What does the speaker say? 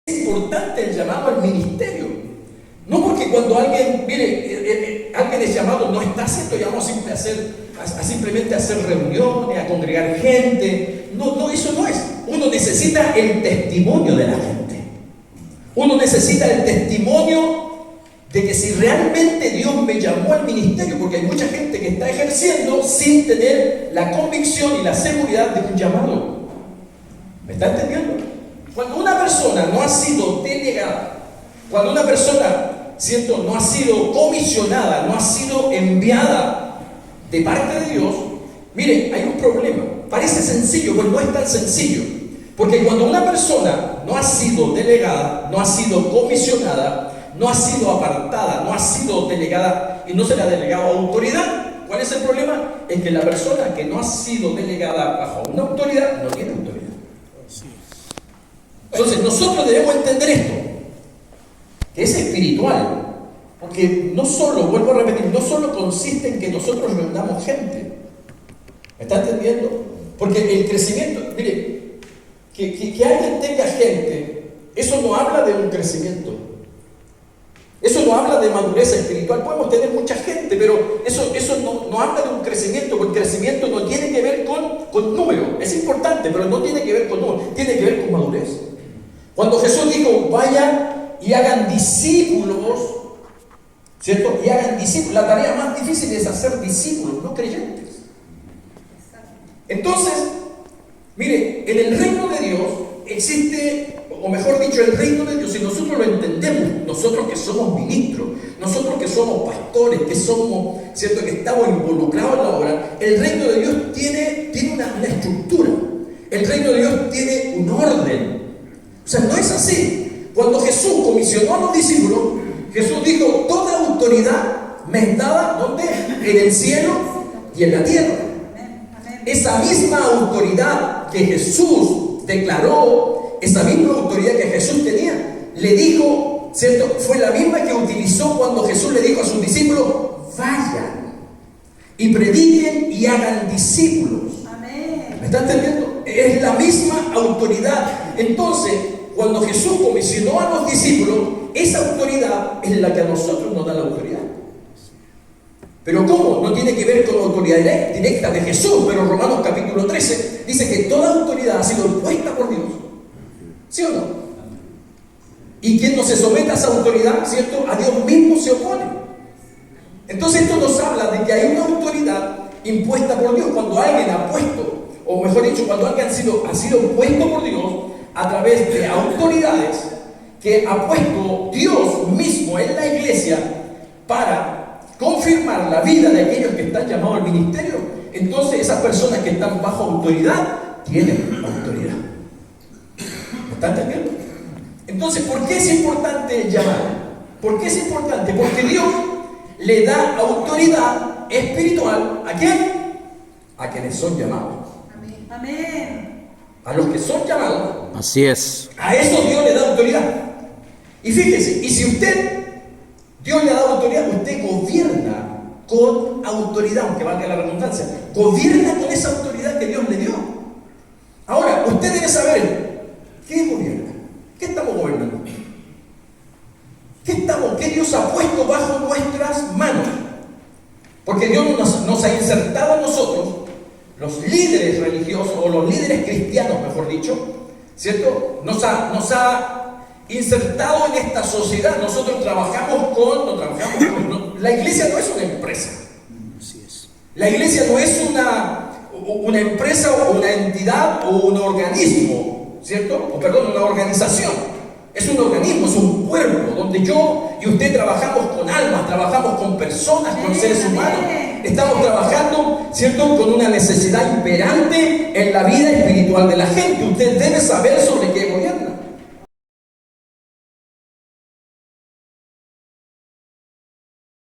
importante el llamado al ministerio. No porque cuando alguien, mire, alguien es llamado, no está siendo llamado a simplemente hacer reuniones, a congregar gente. No, eso no es. Uno necesita el testimonio de la gente. Uno necesita el testimonio de que si realmente Dios me llamó al ministerio, porque hay mucha gente que está ejerciendo sin tener la convicción y la seguridad de un llamado. ¿Me está entendiendo? Cuando una persona no ha sido delegada, cuando una persona, ¿cierto?, no ha sido comisionada, no ha sido enviada de parte de Dios, mire, hay un problema. Parece sencillo, pues no es tan sencillo. Porque cuando una persona no ha sido delegada, no ha sido comisionada, no ha sido apartada, no ha sido delegada y no se le ha delegado autoridad, ¿cuál es el problema? Es que la persona que no ha sido delegada bajo una autoridad no tiene autoridad. Entonces nosotros debemos entender esto, que es espiritual, porque no solo, vuelvo a repetir, no solo consiste en que nosotros reunamos gente. ¿Me está entendiendo? Porque el crecimiento, mire, que alguien tenga gente, eso no habla de un crecimiento. Eso no habla de madurez espiritual. Podemos tener mucha gente, pero eso no habla de un crecimiento, porque el crecimiento no tiene que ver con número. Es importante, pero no tiene que ver con número, tiene que ver con madurez. Cuando Jesús dijo, vayan y hagan discípulos, ¿cierto? Y hagan discípulos. La tarea más difícil es hacer discípulos, no creyentes. Entonces, mire, en el reino de Dios existe, o mejor dicho, el reino de Dios, si nosotros lo entendemos, nosotros que somos ministros, nosotros que somos pastores, que somos, ¿cierto?, que estamos involucrados en la obra, el reino de Dios tiene una estructura. El reino de Dios tiene un orden. O sea, no es así. Cuando Jesús comisionó a los discípulos, Jesús dijo, toda autoridad me es dada, ¿dónde? En el cielo y en la tierra. Esa misma autoridad que Jesús declaró, esa misma autoridad que Jesús tenía, le dijo, ¿cierto?, fue la misma que utilizó cuando Jesús le dijo a sus discípulos, vayan y prediquen y hagan discípulos. ¿Me está entendiendo? Es la misma autoridad. Entonces, cuando Jesús comisionó a los discípulos, esa autoridad es la que a nosotros nos da la autoridad. Pero ¿cómo? No tiene que ver con la autoridad directa de Jesús, pero Romanos capítulo 13 dice que toda autoridad ha sido puesta por Dios. ¿Sí o no? Y quien no se someta a esa autoridad, ¿cierto?, a Dios mismo se opone. Entonces esto nos habla de que hay una autoridad impuesta por Dios. Cuando alguien ha puesto, o mejor dicho, cuando alguien ha sido puesto por Dios a través de autoridades que ha puesto Dios mismo en la iglesia para confirmar la vida de aquellos que están llamados al ministerio, entonces esas personas que están bajo autoridad tienen autoridad. ¿Me están entendiendo? Entonces, ¿por qué es importante el llamado? ¿Por qué es importante? Porque Dios le da autoridad espiritual ¿a quién? A quienes son llamados. Amén. A los que son llamados. Así es. A eso Dios le da autoridad. Y fíjese, y si Dios le ha dado autoridad, usted gobierna con autoridad, aunque valga la redundancia. Gobierna con esa autoridad que Dios le dio. Ahora, usted debe saber, ¿qué gobierna? ¿Qué estamos gobernando? ¿Qué Dios ha puesto bajo nuestras manos? Porque Dios nos ha insertado a nosotros, los líderes religiosos, o los líderes cristianos, mejor dicho, ¿cierto? Nos ha insertado en esta sociedad. Nosotros trabajamos con. La iglesia no es una empresa. Así es. La iglesia no es una empresa o una entidad o un organismo, ¿cierto? Una organización. Es un organismo, es un cuerpo donde yo y usted trabajamos con almas, trabajamos con personas, con seres humanos. Estamos trabajando, ¿cierto?, con una necesidad imperante en la vida espiritual de la gente. Usted debe saber sobre qué